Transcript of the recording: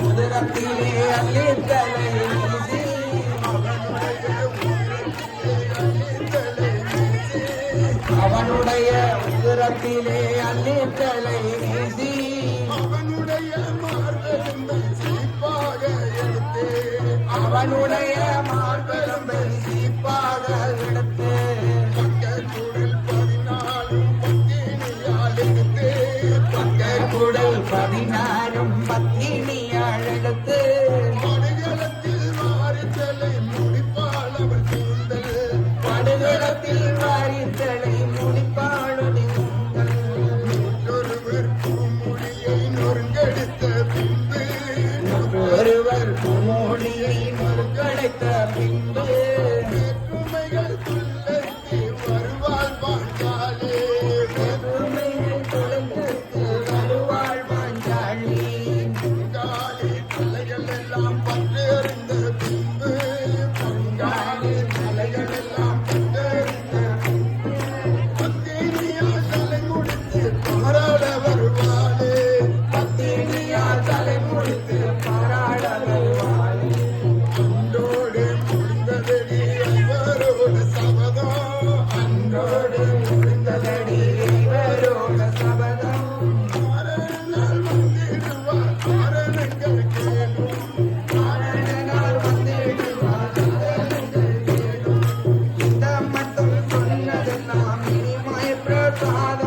உதரத்திலே அள்ளித்தலை அவனுடைய உதரத்திலே அள்ளித்தலை வீசி அவனுடைய மார்பெலும்பை சீப்பாக எடுத்து அவனுடைய மார்பெலும்பை சீப்பாக எடுத்து பக்கக்குடல் 14 பத்தினியால் எடுத்து படுகளத்தில் வாரித்தலை முடிப்பால் அவள் கூந்தல் படுகளத்தில் வாரித்தலை முடிப்பாளொரு கூந்தல் ஒருவர் பூமொழியை நொறுங்கெடுத்த பின்பு ஒருவர் பூமொழியை நொறுங்கெடுத்த பின்பு வேற்றுமைகள் துள்ளத்து வருவாள் பாஞ்சாலே வேற்றுமைகள் துளைத்து வருவாள் பாஞ்சாலி காலே தலைகள் எல்லாம் பற்றெறிந்த பின்பு பங்காளி தலைகள் எல்லாம் பத்தினியால் தலை முடித்து பாராட வருவாளே பத்தினியால் தலை முடித்து பாராட வருவாளே அன்றோடு முடிந்ததடி ஐவரோடு சபதம் அன்றோடு முடிந்ததடி இவரோட சபதம் ஆரணால் வந்திடுவார் ஆரணங்கள் கேளும் நாள் வந்திடுவார் காரணங்கள் கேளும். இந்த மட்டும் சொன்னதெல்லாம் இனிமாய் பிரசாதம்